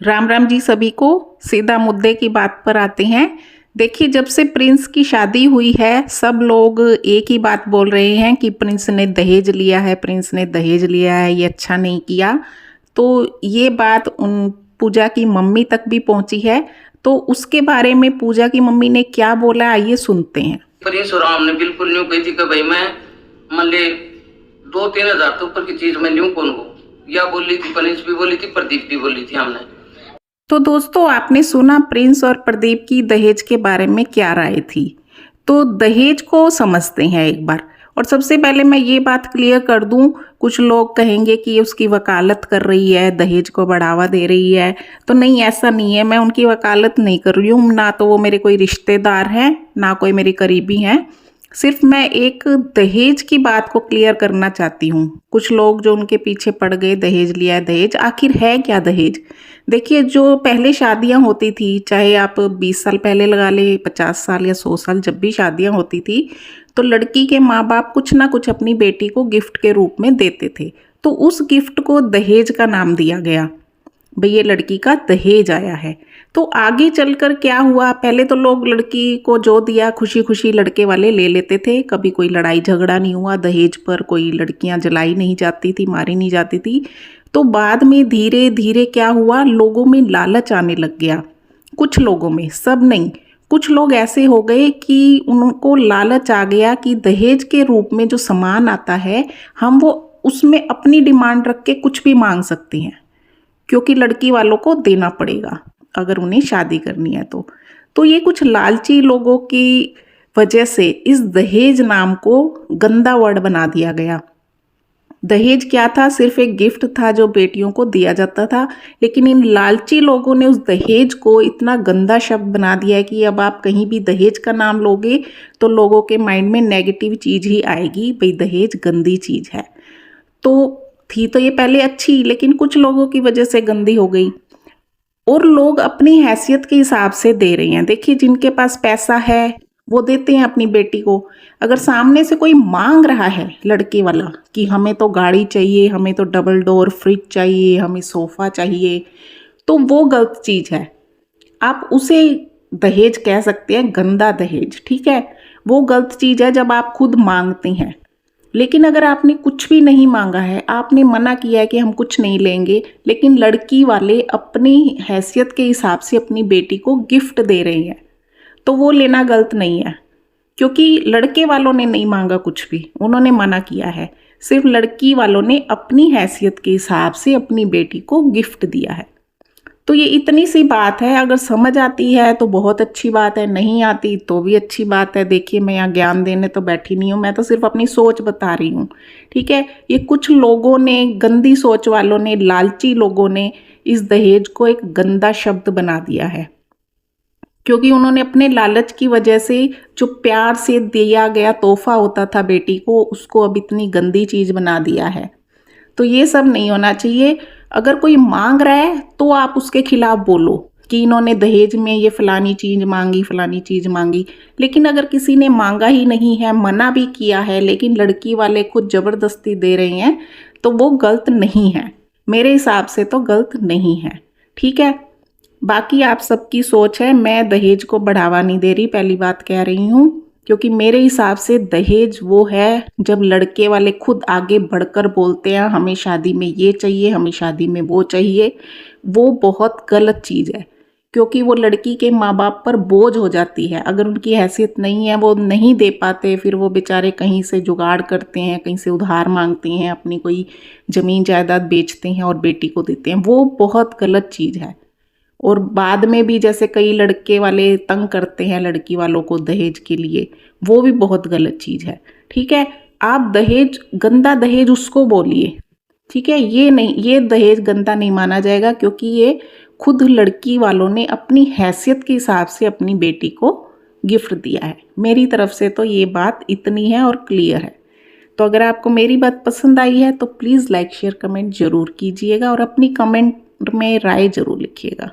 राम राम जी सभी को। सीधा मुद्दे की बात पर आते हैं। देखिए, जब से प्रिंस की शादी हुई है सब लोग एक ही बात बोल रहे हैं कि प्रिंस ने दहेज लिया है, प्रिंस ने दहेज लिया है, ये अच्छा नहीं किया। तो ये बात उन पूजा की मम्मी तक भी पहुंची है। तो उसके बारे में पूजा की मम्मी ने क्या बोला, आइए सुनते हैं। प्रिंस और हमने बिल्कुल न्यू कही थी कि भाई मैं मान ले 2-3 हजार तो ऊपर की चीज मैं न्यू कौन को या बोली थी, प्रिंस भी बोली थी, प्रदीप भी बोली थी हमने। तो दोस्तों, आपने सुना प्रिंस और प्रदीप की दहेज के बारे में क्या राय थी। तो दहेज को समझते हैं एक बार। और सबसे पहले मैं ये बात क्लियर कर दूं, कुछ लोग कहेंगे कि ये उसकी वकालत कर रही है, दहेज को बढ़ावा दे रही है। तो नहीं, ऐसा नहीं है। मैं उनकी वकालत नहीं कर रही हूँ, ना तो वो मेरे कोई रिश्तेदार हैं, ना कोई मेरे करीबी हैं। सिर्फ मैं एक दहेज की बात को क्लियर करना चाहती हूँ। कुछ लोग जो उनके पीछे पड़ गए, दहेज लिया है, दहेज आखिर है क्या दहेज। देखिए, जो पहले शादियां होती थी, चाहे आप 20 साल पहले लगा ले, 50 साल या 100 साल, जब भी शादियां होती थी तो लड़की के माँ बाप कुछ ना कुछ अपनी बेटी को गिफ्ट के रूप में देते थे। तो उस गिफ्ट को दहेज का नाम दिया गया। भाई, ये लड़की का दहेज आया है। तो आगे चलकर क्या हुआ, पहले तो लोग लड़की को जो दिया खुशी खुशी लड़के वाले ले लेते थे। कभी कोई लड़ाई झगड़ा नहीं हुआ दहेज पर, कोई लड़कियां जलाई नहीं जाती थी, मारी नहीं जाती थी। तो बाद में धीरे धीरे क्या हुआ, लोगों में लालच आने लग गया। कुछ लोगों में, सब नहीं, कुछ लोग ऐसे हो गए कि उनको लालच आ गया कि दहेज के रूप में जो सामान आता है, हम वो उसमें अपनी डिमांड रख के कुछ भी मांग सकते हैं, क्योंकि लड़की वालों को देना पड़ेगा अगर उन्हें शादी करनी है तो ये कुछ लालची लोगों की वजह से इस दहेज नाम को गंदा वर्ड बना दिया गया। दहेज क्या था, सिर्फ एक गिफ्ट था जो बेटियों को दिया जाता था। लेकिन इन लालची लोगों ने उस दहेज को इतना गंदा शब्द बना दिया है कि अब आप कहीं भी दहेज का नाम लोगे तो लोगों के माइंड में नेगेटिव चीज़ ही आएगी, भाई दहेज गंदी चीज़ है। तो थी तो ये पहले अच्छी, लेकिन कुछ लोगों की वजह से गंदी हो गई। और लोग अपनी हैसियत के हिसाब से दे रहे हैं। देखिए, जिनके पास पैसा है वो देते हैं अपनी बेटी को। अगर सामने से कोई मांग रहा है लड़के वाला कि हमें तो गाड़ी चाहिए, हमें तो डबल डोर फ्रिज चाहिए, हमें सोफा चाहिए, तो वो गलत चीज़ है। आप उसे दहेज कह सकते हैं, गंदा दहेज, ठीक है। वो गलत चीज़ है जब आप खुद मांगते हैं। लेकिन अगर आपने कुछ भी नहीं मांगा है, आपने मना किया है कि हम कुछ नहीं लेंगे, लेकिन लड़की वाले अपनी हैसियत के हिसाब से अपनी बेटी को गिफ्ट दे रहे हैं, तो वो लेना गलत नहीं है। क्योंकि लड़के वालों ने नहीं मांगा कुछ भी, उन्होंने मना किया है। सिर्फ लड़की वालों ने अपनी हैसियत के हिसाब से अपनी बेटी को गिफ्ट दिया है। तो ये इतनी सी बात है। अगर समझ आती है तो बहुत अच्छी बात है, नहीं आती तो भी अच्छी बात है। देखिए, मैं यहाँ ज्ञान देने तो बैठी नहीं हूँ, मैं तो सिर्फ अपनी सोच बता रही हूँ, ठीक है। ये कुछ लोगों ने, गंदी सोच वालों ने, लालची लोगों ने इस दहेज को एक गंदा शब्द बना दिया है। क्योंकि उन्होंने अपने लालच की वजह से जो प्यार से दिया गया तोहफा होता था बेटी को, उसको अब इतनी गंदी चीज़ बना दिया है। तो ये सब नहीं होना चाहिए। अगर कोई मांग रहा है तो आप उसके खिलाफ बोलो कि इन्होंने दहेज में ये फलानी चीज़ मांगी, फलानी चीज़ मांगी। लेकिन अगर किसी ने मांगा ही नहीं है, मना भी किया है, लेकिन लड़की वाले खुद ज़बरदस्ती दे रहे हैं, तो वो गलत नहीं है। मेरे हिसाब से तो गलत नहीं है, ठीक है। बाकी आप सबकी सोच है। मैं दहेज को बढ़ावा नहीं दे रही, पहली बात कह रही हूँ। क्योंकि मेरे हिसाब से दहेज वो है जब लड़के वाले खुद आगे बढ़कर बोलते हैं हमें शादी में ये चाहिए, हमें शादी में वो चाहिए। वो बहुत गलत चीज़ है, क्योंकि वो लड़की के माँ बाप पर बोझ हो जाती है। अगर उनकी हैसियत नहीं है, वो नहीं दे पाते, फिर वो बेचारे कहीं से जुगाड़ करते हैं, कहीं से उधार मांगते हैं, अपनी कोई ज़मीन जायदाद बेचते हैं और बेटी को देते हैं। वो बहुत गलत चीज़ है। और बाद में भी जैसे कई लड़के वाले तंग करते हैं लड़की वालों को दहेज के लिए, वो भी बहुत गलत चीज़ है, ठीक है। आप दहेज, गंदा दहेज उसको बोलिए, ठीक है। ये नहीं, ये दहेज गंदा नहीं माना जाएगा, क्योंकि ये खुद लड़की वालों ने अपनी हैसियत के हिसाब से अपनी बेटी को गिफ्ट दिया है। मेरी तरफ से तो ये बात इतनी है और क्लियर है। तो अगर आपको मेरी बात पसंद आई है तो प्लीज़ लाइक शेयर कमेंट ज़रूर कीजिएगा और अपनी कमेंट में राय ज़रूर लिखिएगा।